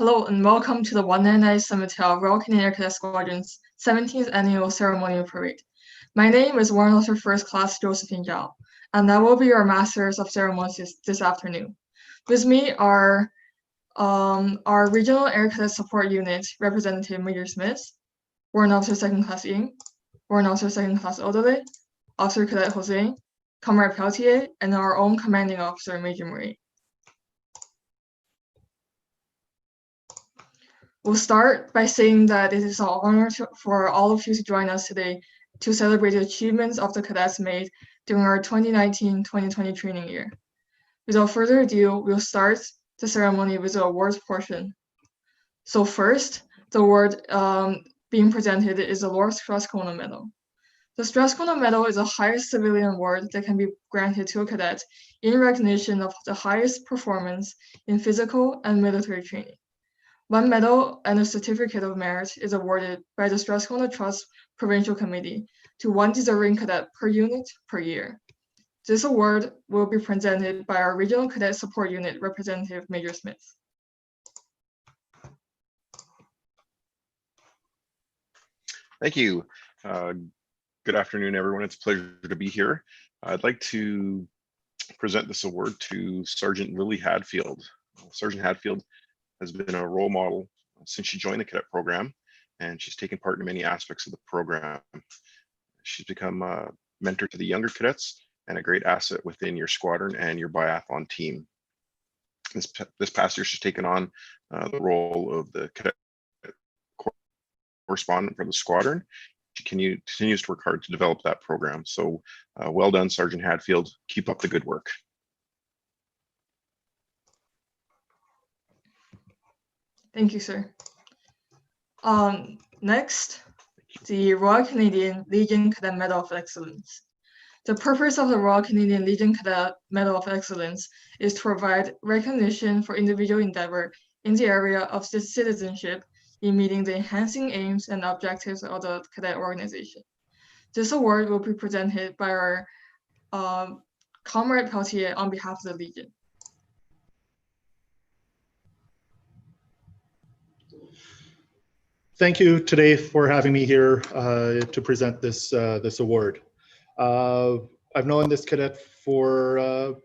Hello and welcome to the 199th Cemetery Royal Canadian Air Cadet Squadron's 17th Annual Ceremonial Parade. My name is Warrant Officer First Class Josephine Zhao, and I will be your Masters of Ceremonies this afternoon. With me are our Regional Air Cadet Support Unit Representative Major Smith, Warrant Officer Second Class Ying, Warrant Officer Second Class Odele, Officer Cadet Jose, Comrade Peltier, and our own Commanding Officer Major Marie. We'll start by saying that it is an honor for all of you to join us today to celebrate the achievements of the cadets made during our 2019-2020 training year. Without further ado, we'll start the ceremony with the awards portion. So first, the award being presented is the Lord Strathcona Medal. The Strathcona Medal is the highest civilian award that can be granted to a cadet in recognition of the highest performance in physical and military training. One medal and a certificate of merit is awarded by the Strathcona Trust Provincial Committee to one deserving cadet per unit per year. This award will be presented by our Regional Cadet Support Unit Representative Major Smith. Thank you. Good afternoon, everyone. It's a pleasure to be here. I'd like to present this award to Sergeant Lily Hadfield. Sergeant Hadfield has been a role model since she joined the cadet program, and she's taken part in many aspects of the program. She's become a mentor to the younger cadets and a great asset within your squadron and your biathlon team. This past year, she's taken on the role of the cadet correspondent for the squadron. She continues to work hard to develop that program. So well done, Sergeant Hadfield. Keep up the good work. Thank you, sir. Next, the Royal Canadian Legion Cadet Medal of Excellence. The purpose of the Royal Canadian Legion Cadet Medal of Excellence is to provide recognition for individual endeavor in the area of citizenship in meeting the enhancing aims and objectives of the cadet organization. This award will be presented by our Comrade Peltier on behalf of the Legion. Thank you today for having me here to present this award. I've known this cadet for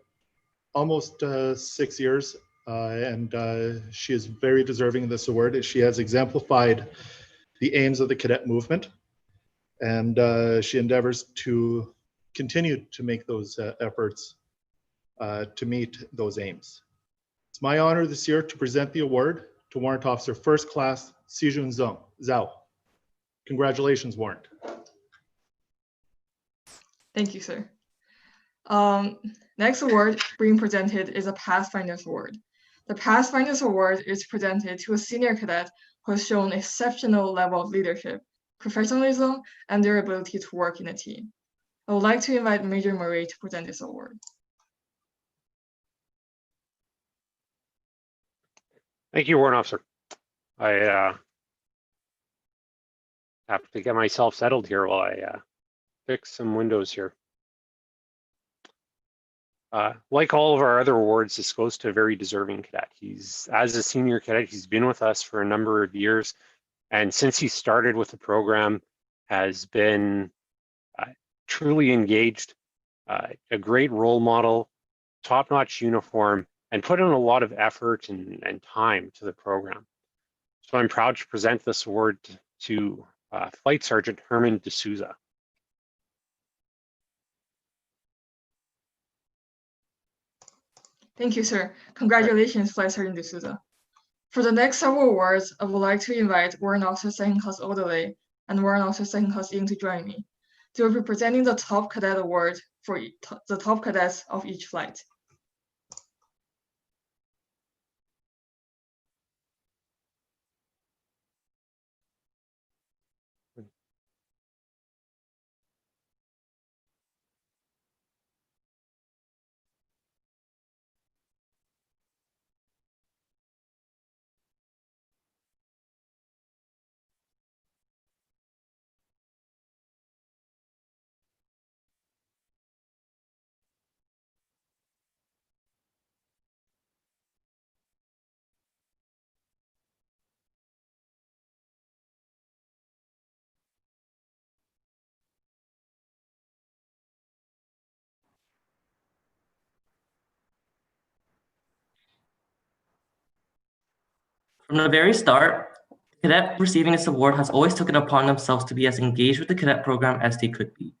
almost 6 years, and she is very deserving of this award. She has exemplified the aims of the cadet movement, and she endeavors to continue to make those efforts to meet those aims. It's my honor this year to present the award to Warrant Officer First Class Sijun Zhao. Congratulations, Warrant. Thank you, sir. Next award being presented is a Pathfinders Award. The Pathfinders Award is presented to a senior cadet who has shown exceptional level of leadership, professionalism, and their ability to work in a team. I would like to invite Major Marie to present this award. Thank you, Warrant Officer. I have to get myself settled here while I fix some windows here. Like all of our other awards, this goes to a very deserving cadet. As a senior cadet, he's been with us for a number of years, and since he started with the program, has been truly engaged, a great role model, top-notch uniform, and put in a lot of effort and time to the program. So I'm proud to present this award to Flight Sergeant Herman D'Souza. Thank you, sir. Congratulations, Flight Sergeant D'Souza. For the next several awards, I would like to invite Warrant Officer Second Class Odele and Warrant Officer Second Class Ying to join me. They will be presenting the Top Cadet Award for the top cadets of each flight. From the very start, the cadet receiving this award has always taken it upon themselves to be as engaged with the cadet program as they could be.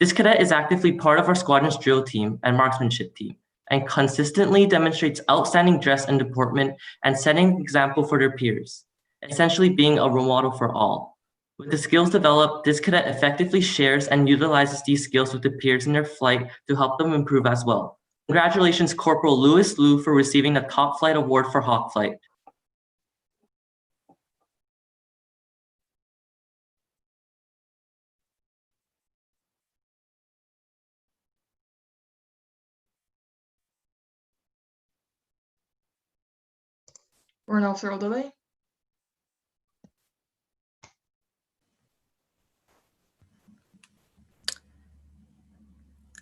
This cadet is actively part of our squadron's drill team and marksmanship team, and consistently demonstrates outstanding dress and deportment and setting an example for their peers, essentially being a role model for all. With the skills developed, this cadet effectively shares and utilizes these skills with the peers in their flight to help them improve as well. Congratulations, Corporal Louis Liu, for receiving the Top Flight Award for Hawk Flight. Warrant Officer Odelay.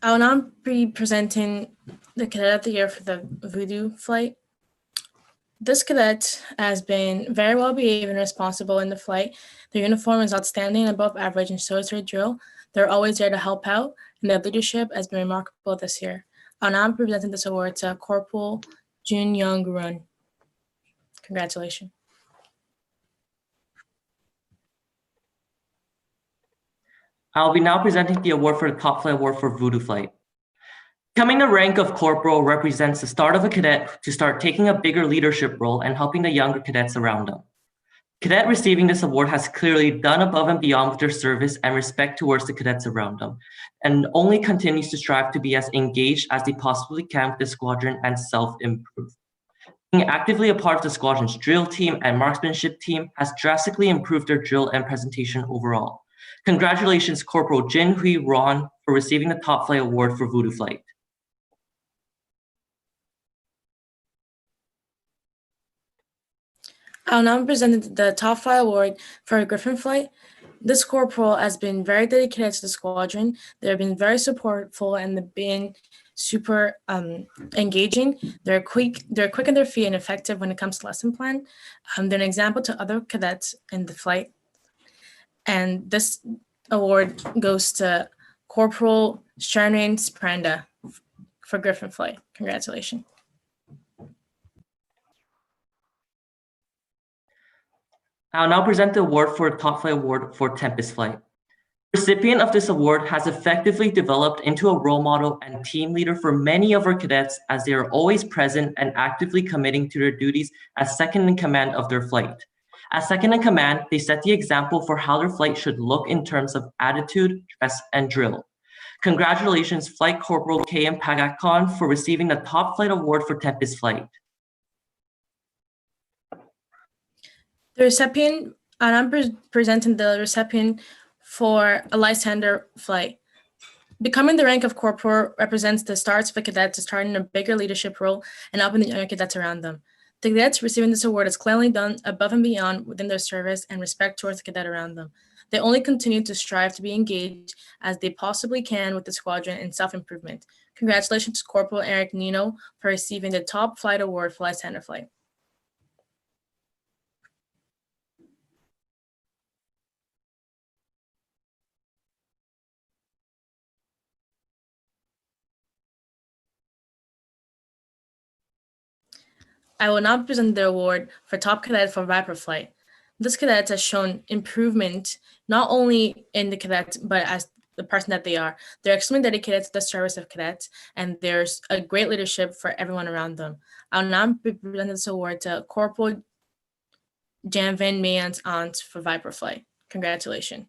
I will now be presenting the Cadet of the Year for the Voodoo flight. This cadet has been very well behaved and responsible in the flight. Their uniform is outstanding and above average, and so is their drill. They're always there to help out, and their leadership has been remarkable this year. I'll now be presenting this award to Corporal Jun Young Run. Congratulations. I'll be now presenting the award for the Top Flight Award for Voodoo Flight. Becoming the rank of corporal represents the start of a cadet to start taking a bigger leadership role and helping the younger cadets around them. Cadet receiving this award has clearly done above and beyond with their service and respect towards the cadets around them, and only continues to strive to be as engaged as they possibly can with the squadron and self-improve. Being actively a part of the squadron's drill team and marksmanship team has drastically improved their drill and presentation overall. Congratulations, Corporal Jin Hui Ron, for receiving the Top Flight Award for Voodoo Flight. I'll now present the Top Flight Award for Griffin Flight. This corporal has been very dedicated to the squadron. They've been very supportful and they've been super engaging. They're quick on their feet and effective when it comes to lesson plan. They're an example to other cadets in the flight. And this award goes to Corporal Sharnain Spranda for Griffin Flight. Congratulations. I'll now present the award for Top Flight Award for Tempest Flight. The recipient of this award has effectively developed into a role model and team leader for many of our cadets, as they are always present and actively committing to their duties as second in command of their flight. As second in command, they set the example for how their flight should look in terms of attitude, dress, and drill. Congratulations, Flight Corporal K.M. Pagakon, for receiving the Top Flight Award for Tempest Flight. The recipient, and I'm presenting the recipient for a Lysander flight. Becoming the rank of corporal represents the starts of a cadet to start in a bigger leadership role and helping the younger cadets around them. The cadets receiving this award has clearly done above and beyond within their service and respect towards the cadet around them. They only continue to strive to be engaged as they possibly can with the squadron and self-improvement. Congratulations to Corporal Eric Nino for receiving the Top Flight Award for Lysander flight. I will now present the award for Top Cadet for Viper Flight. This cadet has shown improvement not only in the cadets, but as the person that they are. They're extremely dedicated to the service of cadets, and there's a great leadership for everyone around them. I'll now be presenting this award to Corporal Janvin Mayan's aunt for Viper Flight. Congratulations.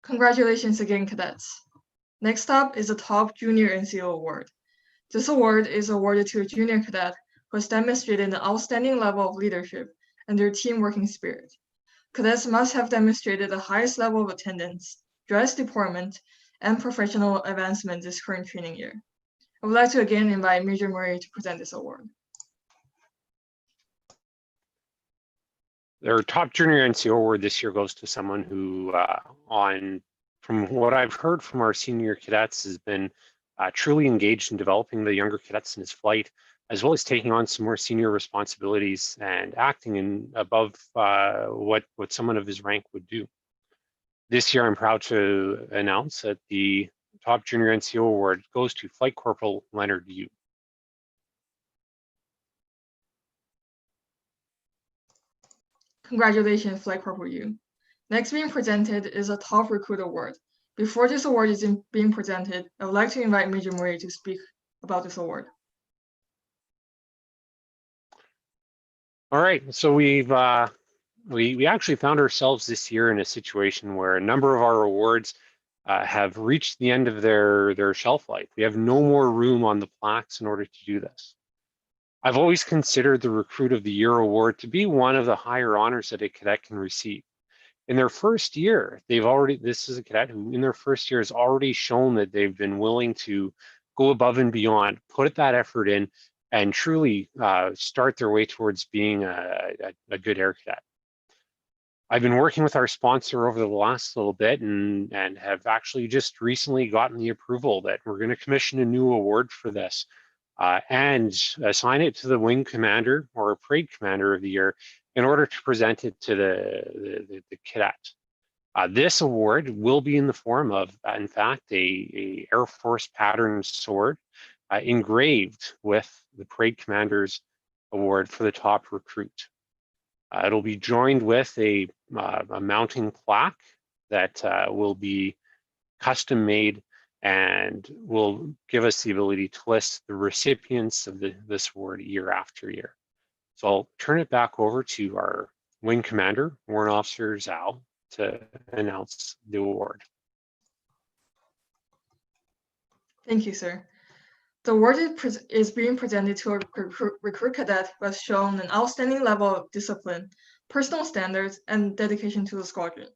Congratulations again, cadets. Next up is the Top Junior NCO Award. This award is awarded to a junior cadet who has demonstrated an outstanding level of leadership and their team working spirit. Cadets must have demonstrated the highest level of attendance, dress deportment, and professional advancement this current training year. I would like to again invite Major Murray to present this award. Their Top Junior NCO Award this year goes to someone who, from what I've heard from our senior cadets, has been truly engaged in developing the younger cadets in his flight, as well as taking on some more senior responsibilities and acting in above what someone of his rank would do. This year, I'm proud to announce that the Top Junior NCO Award goes to Flight Corporal Leonard Yu. Congratulations, Flight Corporal U. Next being presented is a Top Recruit Award. Before this award is being presented, I would like to invite Major Murray to speak about this award. All right, so we actually found ourselves this year in a situation where a number of our awards have reached the end of their shelf life. We have no more room on the plaques in order to do this. I've always considered the Recruit of the Year award to be one of the higher honors that a cadet can receive. In their first year, this is a cadet who in their first year has already shown that they've been willing to go above and beyond, put that effort in, and truly start their way towards being a good air cadet. I've been working with our sponsor over the last little bit and have actually just recently gotten the approval that we're going to commission a new award for this and assign it to the wing commander or parade commander of the year in order to present it to the cadet. This award will be in the form of, in fact, a Air Force pattern sword engraved with the parade commander's award for the top recruit. It'll be joined with a mounting plaque that will be custom made and will give us the ability to list the recipients of this award year after year. So I'll turn it back over to our wing commander, Warrant Officer Zhao, to announce the award. Thank you, sir. The award is being presented to a recruit cadet who has shown an outstanding level of discipline, personal standards, and dedication to the squadron.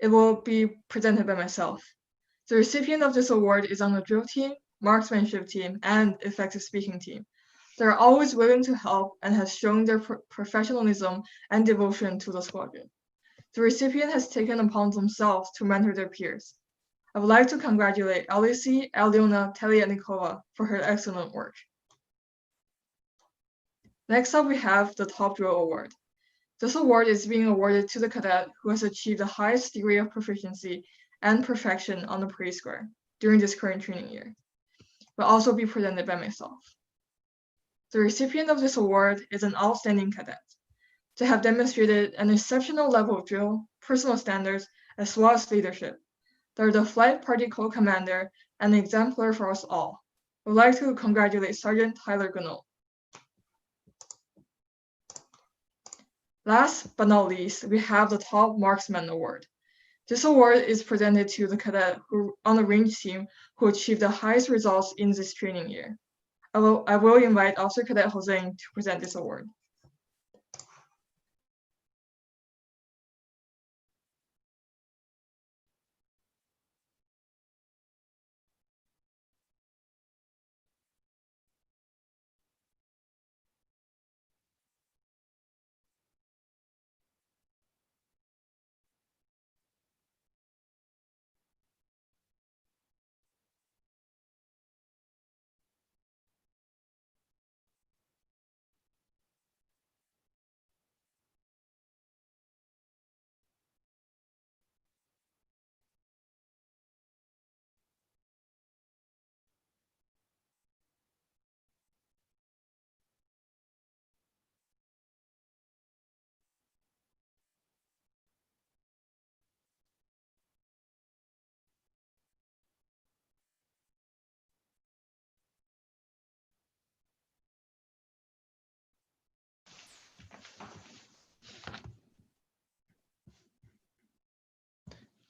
It will be presented by myself. The recipient of this award is on the drill team, marksmanship team, and effective speaking team. They are always willing to help and has shown their professionalism and devotion to the squadron. The recipient has taken upon themselves to mentor their peers. I would like to congratulate Alicia Aliona Telianikova for her excellent work. Next up, we have the Top Drill Award. This award is being awarded to the cadet who has achieved the highest degree of proficiency and perfection on the parade square during this current training year. It will also be presented by myself. The recipient of this award is an outstanding cadet. They have demonstrated an exceptional level of drill, personal standards, as well as leadership. They're the flight party co-commander and an exemplar for us all. I would like to congratulate Sergeant Tyler Gunnell. Last but not least, we have the Top Marksman Award. This award is presented to the cadet on the range team who achieved the highest results in this training year. I will invite Officer Cadet Hossein to present this award.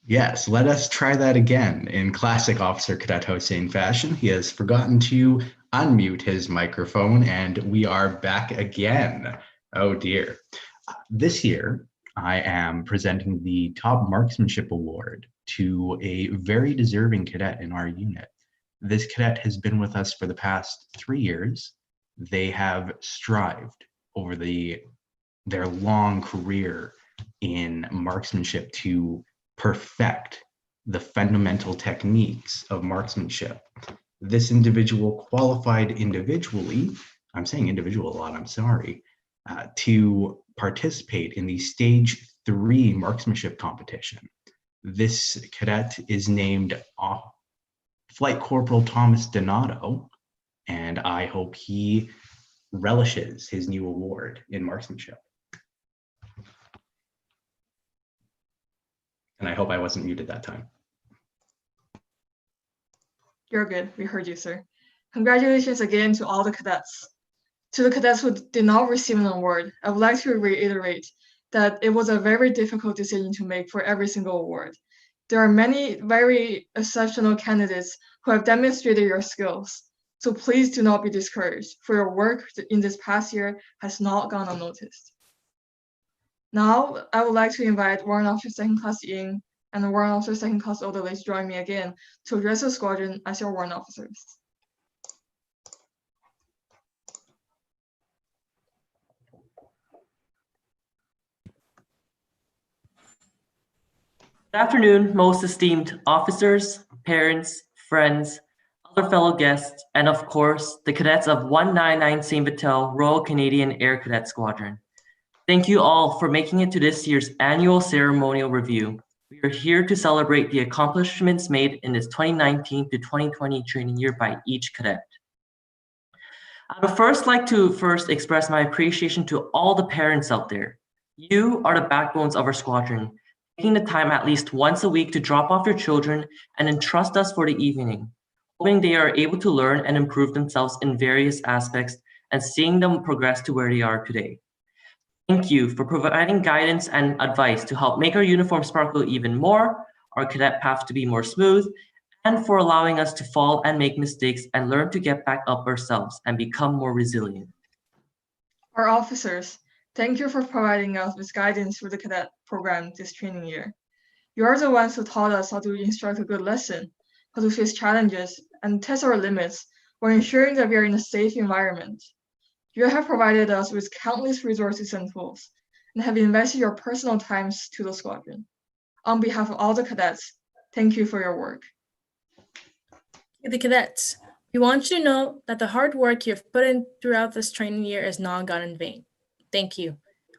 Yes, let us try that again. In classic Officer Cadet Hossein fashion, he has forgotten to unmute his microphone, and we are back again. Oh dear. This year, I am presenting the Top Marksmanship Award to a very deserving cadet in our unit. This cadet has been with us for the past 3 years. They have strived over their long career in marksmanship to perfect the fundamental techniques of marksmanship. This individual qualified individually, I'm saying individual a lot, I'm sorry, to participate in the Stage 3 marksmanship competition. This cadet is named Flight Corporal Thomas Donato, and I hope he relishes his new award in marksmanship. And I hope I wasn't muted that time. You're good. We heard you, sir. Congratulations again to all the cadets. To the cadets who did not receive an award, I would like to reiterate that it was a very difficult decision to make for every single award. There are many very exceptional candidates who have demonstrated your skills. So please do not be discouraged, for your work in this past year has not gone unnoticed. Now, I would like to invite Warrant Officer Second Class Ying and the Warrant Officer Second Class Orderly to join me again to address the squadron as your warrant officers. Good afternoon, most esteemed officers, parents, friends, other fellow guests, and of course, the cadets of 199 Saint Vital Royal Canadian Air Cadet Squadron. Thank you all for making it to this year's annual ceremonial review. We are here to celebrate the accomplishments made in this 2019 to 2020 training year by each cadet. I would first like to express my appreciation to all the parents out there. You are the backbones of our squadron, taking the time at least once a week to drop off your children and entrust us for the evening, hoping they are able to learn and improve themselves in various aspects and seeing them progress to where they are today. Thank you for providing guidance and advice to help make our uniform sparkle even more, our cadet path to be more smooth, and for allowing us to fall and make mistakes and learn to get back up ourselves and become more resilient. Our officers, thank you for providing us with guidance through the cadet program this training year. You are the ones who taught us how to instruct a good lesson, how to face challenges, and test our limits while ensuring that we are in a safe environment. You have provided us with countless resources and tools, and have invested your personal times to the squadron. On behalf of all the cadets, thank you for your work. To the cadets, we want you to know that the hard work you have put in throughout this training year is not gone in vain. Thank you.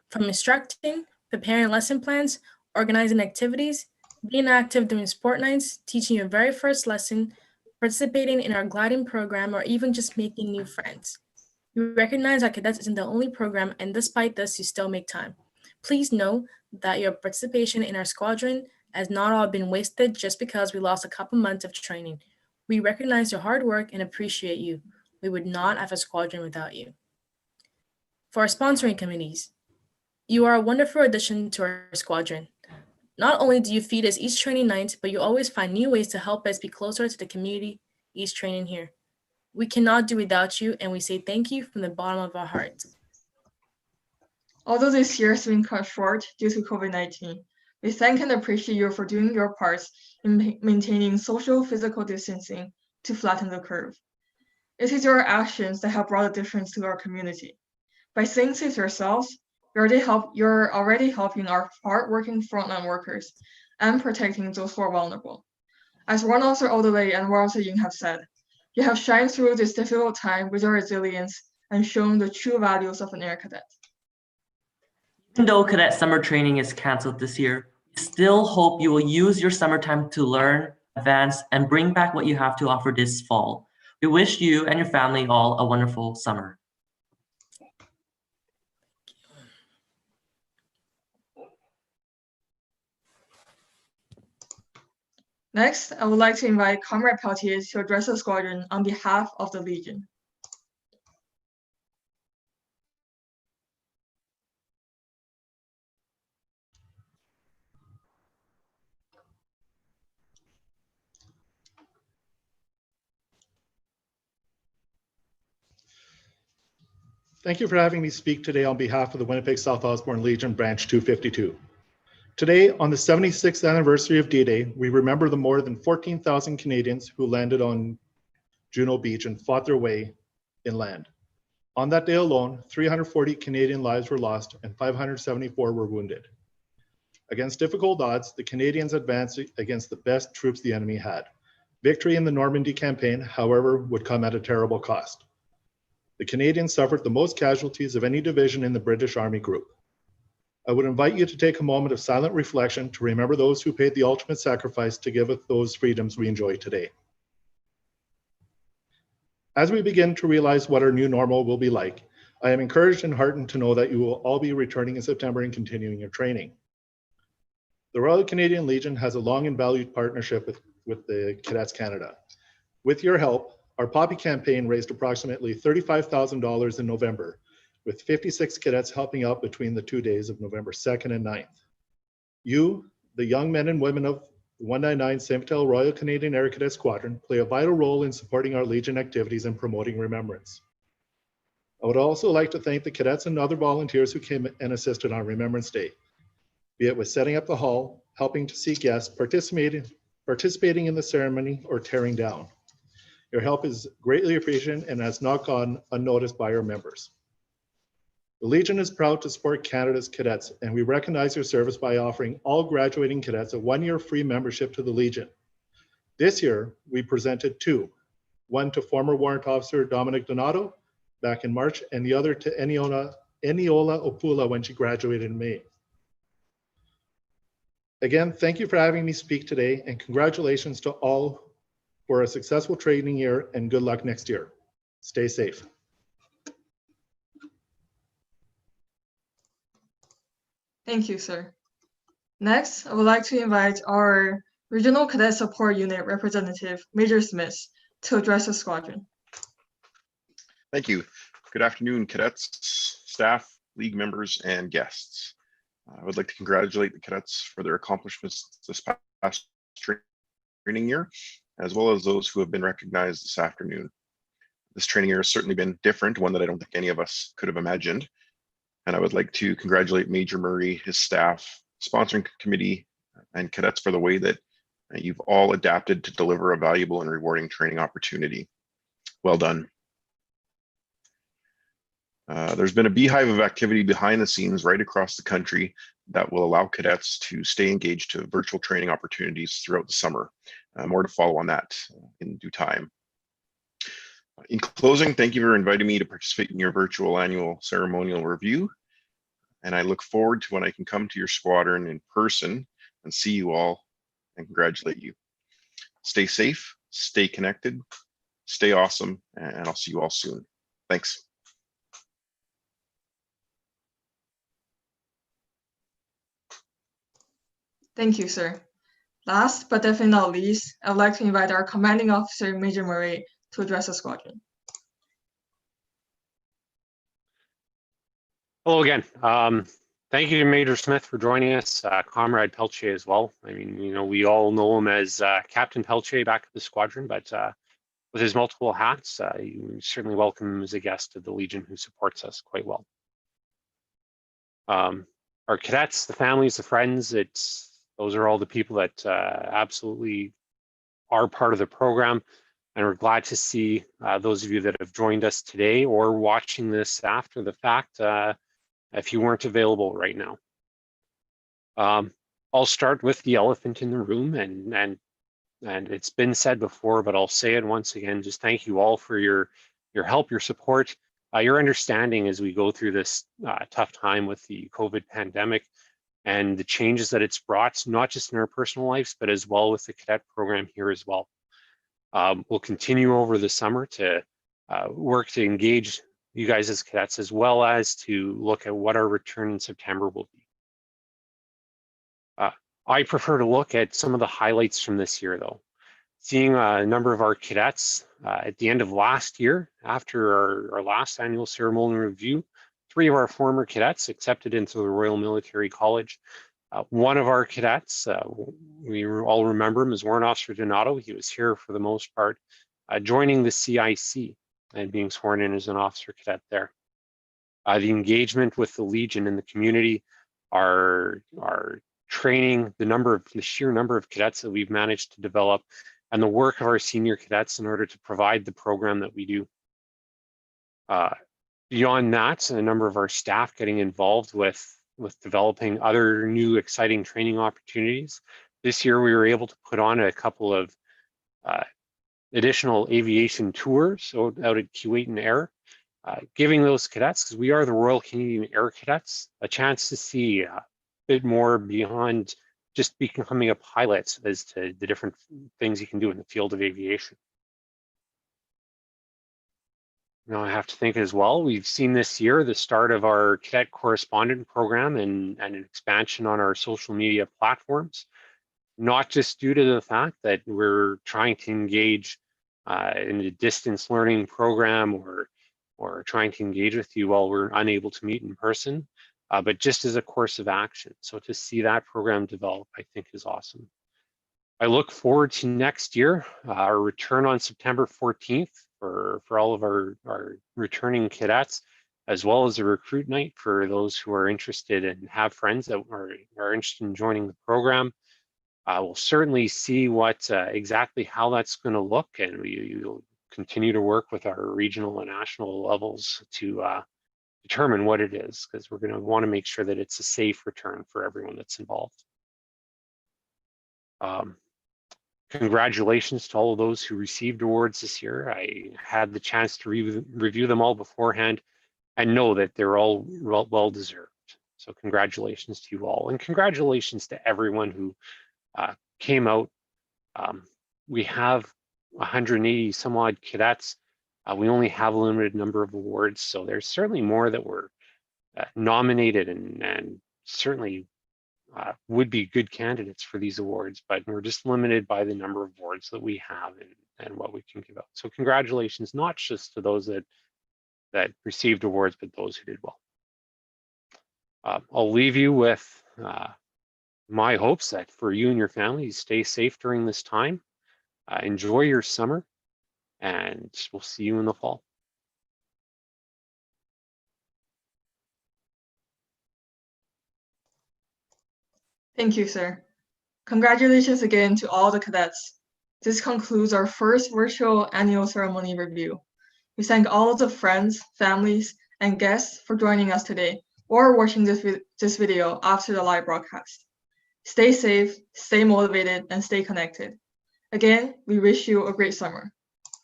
From instructing, preparing lesson plans, organizing activities, being active during sport nights, teaching your very first lesson, participating in our gliding program, or even just making new friends. We recognize that cadets isn't the only program, and despite this, you still make time. Please know that your participation in our squadron has not all been wasted just because we lost a couple months of training. We recognize your hard work and appreciate you. We would not have a squadron without you. For our sponsoring committees, you are a wonderful addition to our squadron. Not only do you feed us each training night, but you always find new ways to help us be closer to the community each training here. We cannot do without you, and we say thank you from the bottom of our hearts. Although this year has been cut short due to COVID-19, we thank and appreciate you for doing your parts in maintaining social physical distancing to flatten the curve. It is your actions that have brought a difference to our community. By staying safe yourselves, you're already helping our hardworking frontline workers and protecting those who are vulnerable. As Warrant Officer Odelay and Warrant Officer Ying have said, you have shined through this difficult time with your resilience and shown the true values of an air cadet. Even though cadet summer training is canceled this year, we still hope you will use your summertime to learn, advance, and bring back what you have to offer this fall. We wish you and your family all a wonderful summer. Next, I would like to invite Comrade Peltier to address the squadron on behalf of the Legion. Thank you for having me speak today on behalf of the Winnipeg South Osborne Legion Branch 252. Today, on the 76th anniversary of D-Day, we remember the more than 14,000 Canadians who landed on Juno Beach and fought their way inland. On that day alone, 340 Canadian lives were lost and 574 were wounded. Against difficult odds, the Canadians advanced against the best troops the enemy had. Victory in the Normandy campaign, however, would come at a terrible cost. The Canadians suffered the most casualties of any division in the British Army group. I would invite you to take a moment of silent reflection to remember those who paid the ultimate sacrifice to give us those freedoms we enjoy today. As we begin to realize what our new normal will be like, I am encouraged and heartened to know that you will all be returning in September and continuing your training. The Royal Canadian Legion has a long and valued partnership with the Cadets Canada. With your help, our Poppy campaign raised approximately $35,000 in November, with 56 cadets helping out between the 2 days of November 2nd and 9th. You, the young men and women of the 199 St. Vital Royal Canadian Air Cadet Squadron, play a vital role in supporting our Legion activities and promoting remembrance. I would also like to thank the cadets and other volunteers who came and assisted on Remembrance Day, be it with setting up the hall, helping to see guests, participating in the ceremony, or tearing down. Your help is greatly appreciated and has not gone unnoticed by our members. The Legion is proud to support Canada's cadets, and we recognize your service by offering all graduating cadets a 1-year free membership to the Legion. This year, we presented 2, one to former Warrant Officer Dominic Donato back in March, and the other to Eniola Opula when she graduated in May. Again, thank you for having me speak today, and congratulations to all for a successful training year, and good luck next year. Stay safe. Thank you, sir. Next, I would like to invite our Regional Cadet Support Unit representative, Major Smith, to address the squadron. Thank you. Good afternoon, cadets, staff, league members, and guests. I would like to congratulate the cadets for their accomplishments this past training year, as well as those who have been recognized this afternoon. This training year has certainly been different, one that I don't think any of us could have imagined. And I would like to congratulate Major Murray, his staff, sponsoring committee, and cadets for the way that you've all adapted to deliver a valuable and rewarding training opportunity. Well done. There's been a beehive of activity behind the scenes right across the country that will allow cadets to stay engaged to virtual training opportunities throughout the summer. More to follow on that in due time. In closing, thank you for inviting me to participate in your virtual annual ceremonial review. And I look forward to when I can come to your squadron in person and see you all and congratulate you. Stay safe, stay connected, stay awesome, and I'll see you all soon. Thanks. Thank you, sir. Last but definitely not least, I would like to invite our Commanding Officer, Major Murray, to address the squadron. Hello again. Thank you to Major Smith for joining us, Comrade Pelche as well. I mean, you know, we all know him as Captain Pelche back at the squadron, but with his multiple hats, you certainly welcome him as a guest of the Legion who supports us quite well. Our cadets, the families, the friends, those are all the people that absolutely are part of the program. And we're glad to see those of you that have joined us today or watching this after the fact if you weren't available right now. I'll start with the elephant in the room, and it's been said before, but I'll say it once again. Just thank you all for your help, your support, your understanding as we go through this tough time with the COVID pandemic and the changes that it's brought, not just in our personal lives, but as well with the cadet program here as well. We'll continue over the summer to work to engage you guys as cadets, as well as to look at what our return in September will be. I prefer to look at some of the highlights from this year, though. Seeing a number of our cadets at the end of last year, after our last annual ceremonial review, 3 of our former cadets accepted into the Royal Military College. One of our cadets, we all remember him as Warrant Officer Donato. He was here for the most part, joining the CIC and being sworn in as an officer cadet there. The engagement with the Legion in the community, our training, the sheer number of cadets that we've managed to develop, and the work of our senior cadets in order to provide the program that we do. Beyond that, a number of our staff getting involved with developing other new exciting training opportunities. This year, we were able to put on a couple of additional aviation tours out at Kuwait Air, giving those cadets, because we are the Royal Canadian Air Cadets, a chance to see a bit more beyond just becoming a pilot as to the different things you can do in the field of aviation. I have to think as well, we've seen this year the start of our cadet correspondent program and an expansion on our social media platforms, not just due to the fact that we're trying to engage in a distance learning program or trying to engage with you while we're unable to meet in person, but just as a course of action. So to see that program develop, I think is awesome. I look forward to next year, our return on September 14th for all of our returning cadets, as well as a recruit night for those who are interested and have friends that are interested in joining the program. We'll certainly see what exactly how that's going to look, and we'll continue to work with our regional and national levels to determine what it is, because we're going to want to make sure that it's a safe return for everyone that's involved. Congratulations to all of those who received awards this year. I had the chance to review them all beforehand and know that they're all well deserved. So congratulations to you all, and congratulations to everyone who came out. We have 180 some odd cadets. We only have a limited number of awards, so there's certainly more that were nominated and certainly would be good candidates for these awards, but we're just limited by the number of awards that we have and what we can give out. So congratulations, not just to those that received awards, but those who did well. I'll leave you with my hopes that for you and your family, you stay safe during this time. Enjoy your summer, and we'll see you in the fall. Thank you, sir. Congratulations again to all the cadets. This concludes our first virtual annual ceremony review. We thank all of the friends, families, and guests for joining us today or watching this video after the live broadcast. Stay safe, stay motivated, and stay connected. Again, we wish you a great summer.